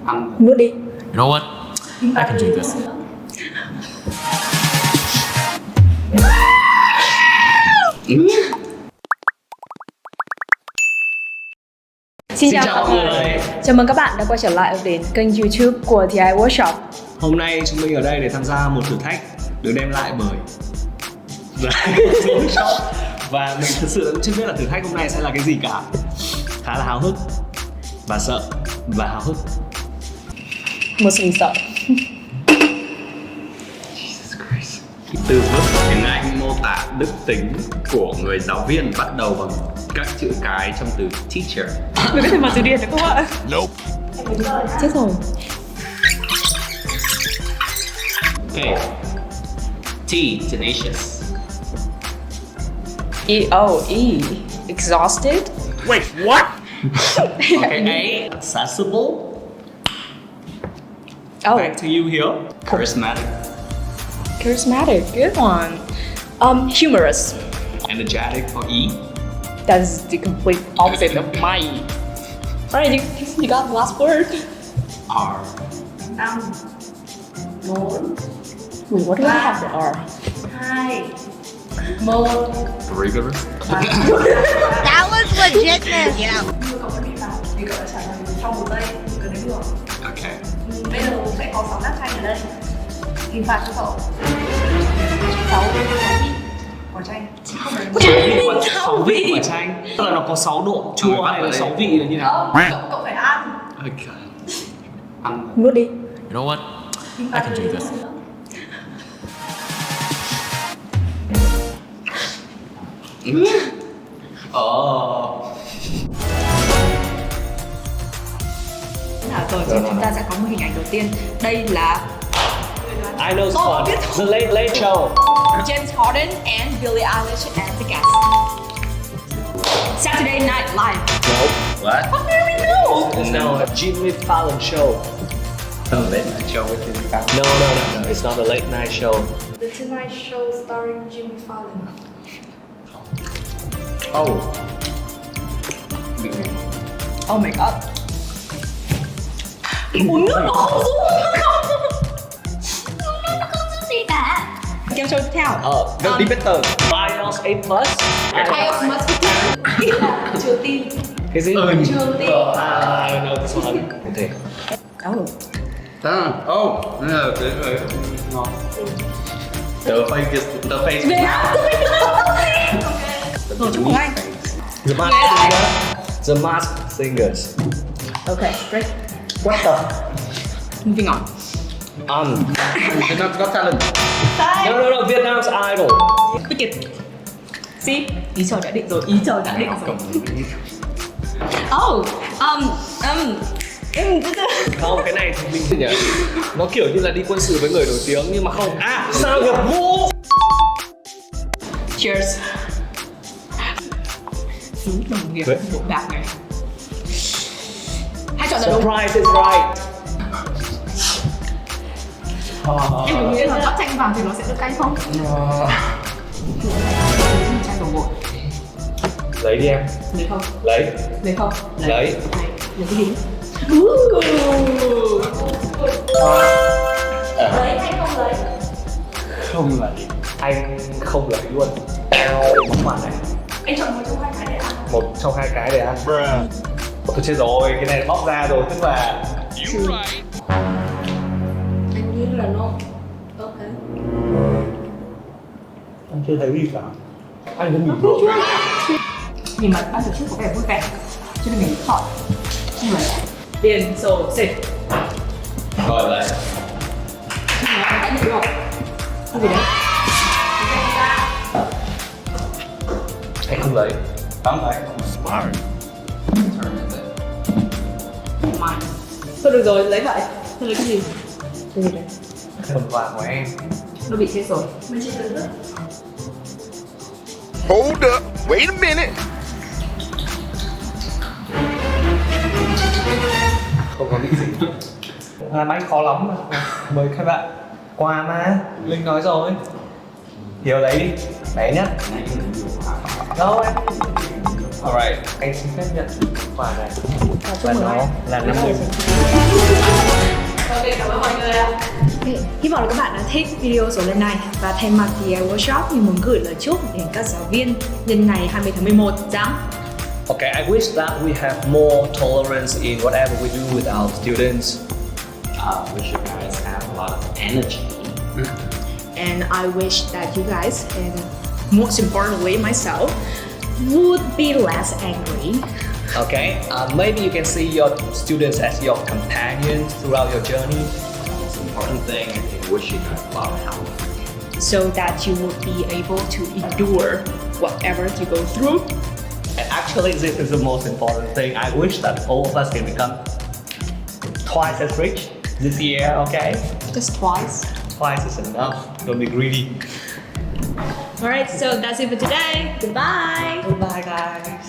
Ăn. Nuốt đi. You know what? I can drink this. Xin chào mọi người. Chào mừng các bạn đã quay trở lại đến kênh YouTube của IELTS Workshop. Hôm nay chúng mình ở đây để tham gia một thử thách được đem lại bởi Workshop. Và mình thật sự chưa biết là thử thách hôm nay sẽ là cái gì cả. Khá là háo hức và sợ và háo hức. Một sự sợ. Từ vựng tiếng Anh mô tả đức tính của người giáo viên bắt đầu bằng các chữ cái trong từ teacher. Mình có thể mở từ điển được không ạ? Nope. Chết rồi. Okay. T, tenacious. E. Exhausted. Wait, what? Okay, A, accessible. Oh, Back to you here. Charismatic. charismatic. Good one. Humorous. Energetic for E. That is the complete opposite of my. Alright, you got the last word. R. Wait, what do I have the R? 2, 1. Rigorous. That was legitness, you know. Như cậu vẫn đi vào vì cậu đã trả lời trong 1 giây, cậu đếm được. Okay. Bây giờ sẽ có 6 nắp chanh ở đây. Hình phạt cho cậu 6 vị quả chanh. Không phải 6 vị quả chanh. Tức là nó có 6 độ chua hay là 6 vị là như nào? cậu phải ăn. Okay. Ăn. Nuốt đi. You know what? I can drink this. Rồi, chúng ta sẽ có một hình ảnh đầu tiên. Đây là I know one. The Late Show. James Harden and Billie Eilish as the guest. Saturday Night Live. Nope. What? How do we know? No, Jimmy Fallon Show. The late night show with Jimmy Fallon. No. It's not a late night show. The Tonight Show starring Jimmy Fallon. Oh. Oh my god. Uống nước nó không giúp. Nó không giúp gì cả. Game show tiếp theo. Đi better. IELTS A+. IELTS must be chưa tin. Cái gì? Chưa tin. I know this one. Okay. Oh. No, cái ngon. The face is the face. Về á. Rồi chúc mừng anh. The Masked Singer. The Masked Singers. Okay, great. What the? Moving on. Việt Nam Got Talent. No. Vietnam's Idol. Quyết kiệt. See? Ý trời đã định rồi, ý trời đã định rồi. Oh, Không, cái này thì mình nhỉ. Nó kiểu như là đi quân sự với người nổi tiếng nhưng mà không. Sao nhập ngũ? Cheers. Thứ đồng nghiệp bộ bạc này. Hai chọn là đúng. Surprise is right. Em có nghĩ là rót chanh vào thì nó sẽ được cay không? Chanh đổ ngột. Lấy đi em. Lấy không? Lấy. Lấy không? Lấy. Lấy cái gì? Lấy hay không lấy? Không lấy. Anh không lấy luôn. Bóng mặt này. Anh chọn một trong 2 cái để ăn. Một trong 2 cái để ăn. Tôi chết rồi, cái này bóc ra rồi, tức là Anh nghĩ là no. Ok. anh chưa thấy gì cả. Anh cứ nhìn rồi. Nhìn mặt ban tổ chức có vẻ vui vẻ, cho nên mình chọn. Nhưng mà tiền sổ xịt. Rồi lại. Anh đã nhận được. Cái gì đấy? Anh không lấy. Không lấy. Smart. Mine. Thôi được rồi, lấy vậy. Thôi lấy cái gì? Cái gì đấy? Phần quà của em. Nó bị chết rồi. Mình chỉ cần nước. Hold up, wait a minute. Không có bị gì. Làm anh khó lắm mà. Mời các bạn. Quà mà, Linh nói rồi. Hiểu lấy đi, bé nhất. Đâu em. Alright, anh xin phép nhận quà này. Và nó là 50. Okay. Hy vọng là các bạn đã thích video số lần này và thay mặt IELTS Workshop mình muốn gửi lời chúc đến các giáo viên nhân ngày 20 tháng 11. Giang. Okay, I wish that we have more tolerance in whatever we do with our students. Wish you guys have a lot of energy. And I wish that you guys, and most importantly myself, would be less angry. Okay, maybe you can see your students as your companions throughout your journey. Most important thing, I think, wish you guys a lot of health. So that you will be able to endure whatever you go through. And actually, this is the most important thing. I wish that all of us can become twice as rich this year, okay? Just twice. Twice is enough. Don't be greedy. Alright, so that's it for today. Goodbye. Goodbye, guys.